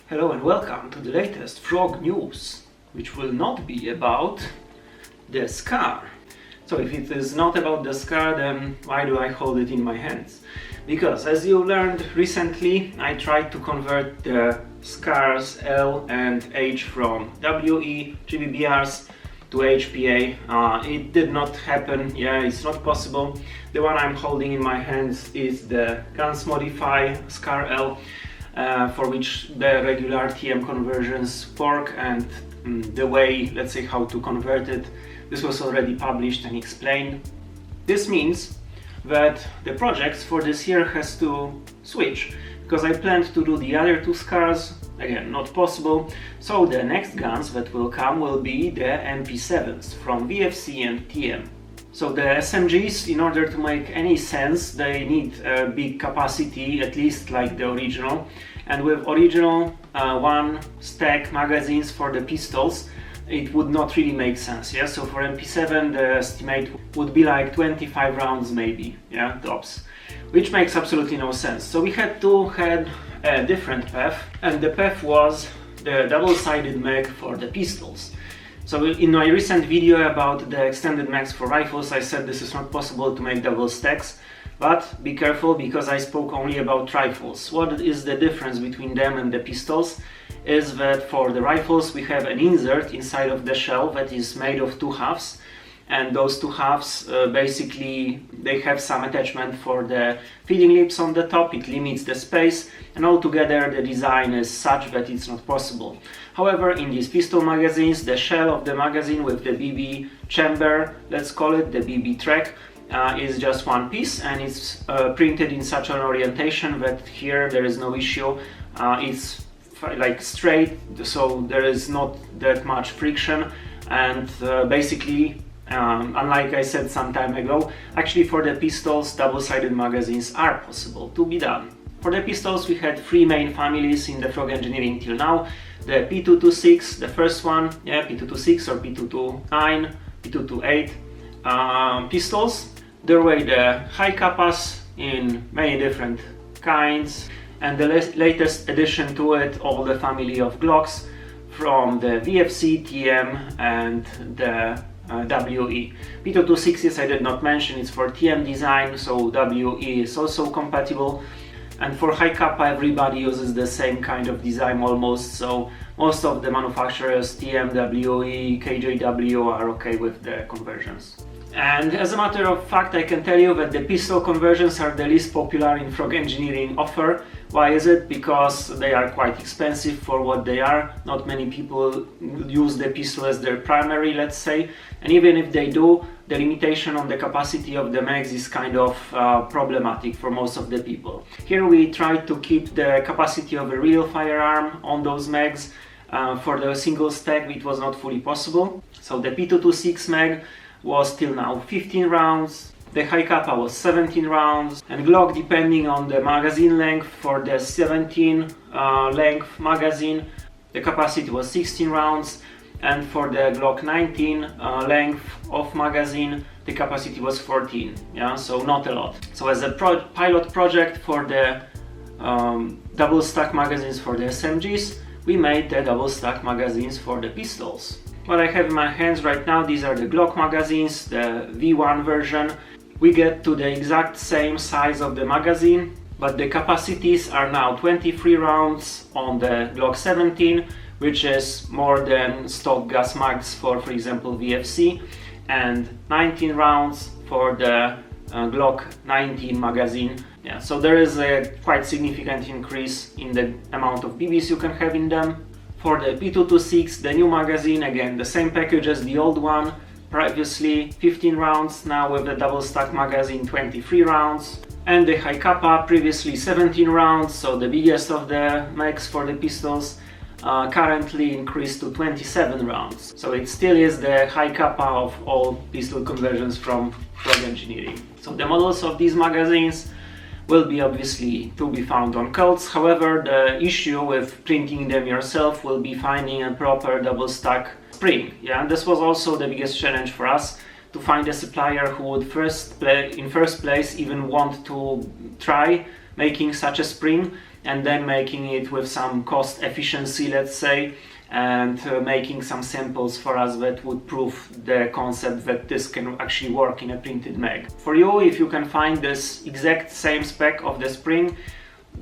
Hello and welcome to the latest Frog news, which will not be about the scar. So if it is not about the scar, then why do I hold it in my hands? Because as you learned recently, I tried to convert the scars L and H from WE GBBRs to HPA. It did not happen, it's not possible. The one I'm holding in my hands is the Guns Modify Scar L, for which the regular TM conversions work, and the way, let's say, how to convert it, this was already published and explained. This means that the projects for this year has to switch, because I planned to do the other two scars, again not possible, so the next guns that will come will be the MP7s from VFC and TM. So the SMGs, in order to make any sense, they need a big capacity, at least like the original, and with original one stack magazines for the pistols, it would not really make sense. So for MP7 the estimate would be like 25 rounds maybe, tops, which makes absolutely no sense. So we had to head a different path, and the path was the double-sided mag for the pistols. So in my recent video about the extended mags for rifles, I said this is not possible to make double stacks, but be careful, because I spoke only about rifles. What is the difference between them and the pistols is that for the rifles we have an insert inside of the shell that is made of two halves, and those two halves basically they have some attachment for the feeding lips on the top. It limits the space, and altogether the design is such that it's not possible. However, in these pistol magazines, the shell of the magazine with the BB chamber, let's call it the BB track, is just one piece, and it's printed in such an orientation that here there is no issue. It's like straight, so there is not that much friction, and basically unlike I said some time ago, actually for the pistols double-sided magazines are possible to be done. For the pistols we had three main families in the Frog Engineering till now. The P226, the first one, P226 or P229, P228 pistols. There were the Hicapas in many different kinds, and the latest addition to it, all the family of Glocks from the VFC, TM and the WE. P226s I did not mention, it's for TM design, so WE is also compatible. And for Hicapa everybody uses the same kind of design almost, so most of the manufacturers, TM, WE, KJW, are okay with the conversions. And as a matter of fact, I can tell you that the pistol conversions are the least popular in Frog Engineering offer. Why is it? Because they are quite expensive for what they are. Not many people use the pistol as their primary, let's say, and even if they do, the limitation on the capacity of the mags is kind of problematic for most of the people. Here we tried to keep the capacity of a real firearm on those mags. For the single stack it was not fully possible, so the P226 mag was till now 15 rounds, the Hicapa was 17 rounds, and Glock, depending on the magazine length, for the 17 length magazine the capacity was 16 rounds, and for the Glock 19 length of magazine the capacity was 14, so not a lot. So as a pilot project for the double stack magazines for the SMGs, we made the double stack magazines for the pistols. What I have in my hands right now, these are the Glock magazines, the V1 version. We get to the exact same size of the magazine, but the capacities are now 23 rounds on the Glock 17, which is more than stock gas mags for example VFC, and 19 rounds for the Glock 19 magazine. So there is a quite significant increase in the amount of BBs you can have in them. For the P226, the new magazine, again the same package as the old one, previously 15 rounds, now with the double stack magazine 23 rounds. And the Hicapa, previously 17 rounds, so the biggest of the mags for the pistols, currently increased to 27 rounds. So it still is the Hicapa of all pistol conversions from Frog Engineering. So the models of these magazines will be obviously to be found on cults. However, the issue with printing them yourself will be finding a proper double stack spring. And this was also the biggest challenge for us, to find a supplier who would in first place even want to try making such a spring, and then making it with some cost efficiency, let's say, and making some samples for us that would prove the concept that this can actually work in a printed mag. For you, if you can find this exact same spec of the spring,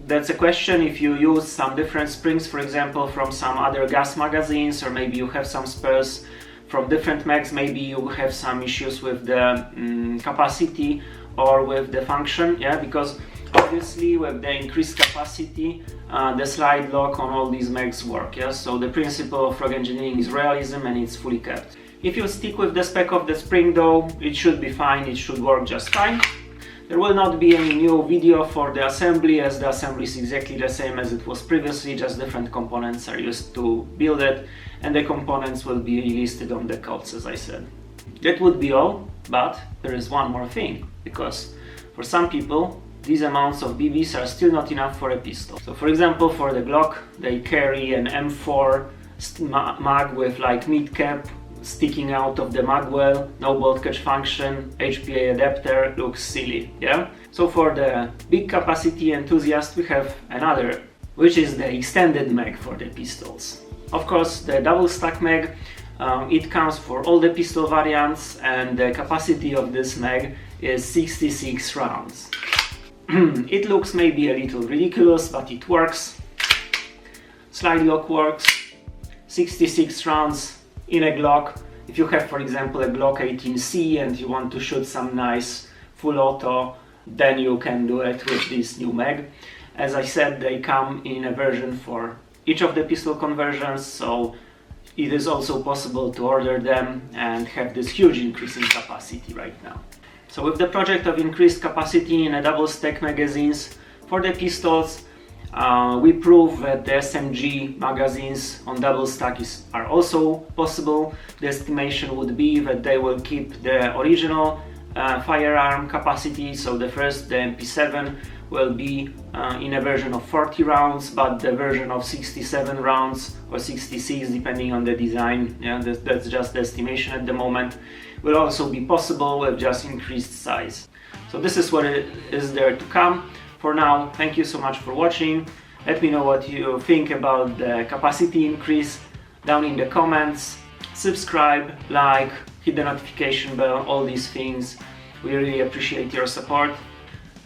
that's a question. If you use some different springs, for example, from some other gas magazines, or maybe you have some spares from different mags, maybe you have some issues with the capacity or with the function, yeah, because obviously with the increased capacity the slide lock on all these mags work, yeah? So the principle of frog engineering is realism, and it's fully kept. If you stick with the spec of the spring though, it should be fine, it should work just fine. There will not be any new video for the assembly, as the assembly is exactly the same as it was previously, just different components are used to build it, and the components will be listed on the codes, as I said. That would be all, but there is one more thing, because for some people these amounts of BBs are still not enough for a pistol. So for example, for the Glock, they carry an M4 mag with like mid cap sticking out of the mag well, no bolt catch function, HPA adapter, looks silly, yeah? So for the big capacity enthusiast we have another, which is the extended mag for the pistols. Of course, the double stack mag, it counts for all the pistol variants, and the capacity of this mag is 66 rounds. It looks maybe a little ridiculous, but it works. Slide lock works, 66 rounds in a Glock. If you have, for example, a Glock 18C and you want to shoot some nice full auto, then you can do it with this new mag. As I said, they come in a version for each of the pistol conversions, so it is also possible to order them and have this huge increase in capacity right now. So with the project of increased capacity in a double stack magazines for the pistols, we prove that the SMG magazines on double stack are also possible. The estimation would be that they will keep the original firearm capacity, so the MP7 will be in a version of 40 rounds, but the version of 67 rounds or 66, depending on the design, yeah, that's just the estimation at the moment, will also be possible with just increased size. So this is what is there to come. For now, thank you so much for watching. Let me know what you think about the capacity increase down in the comments. Subscribe, like, hit the notification bell, all these things. We really appreciate your support.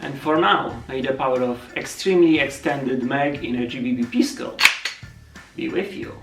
And for now, may the power of extremely extended mag in a GBB pistol be with you.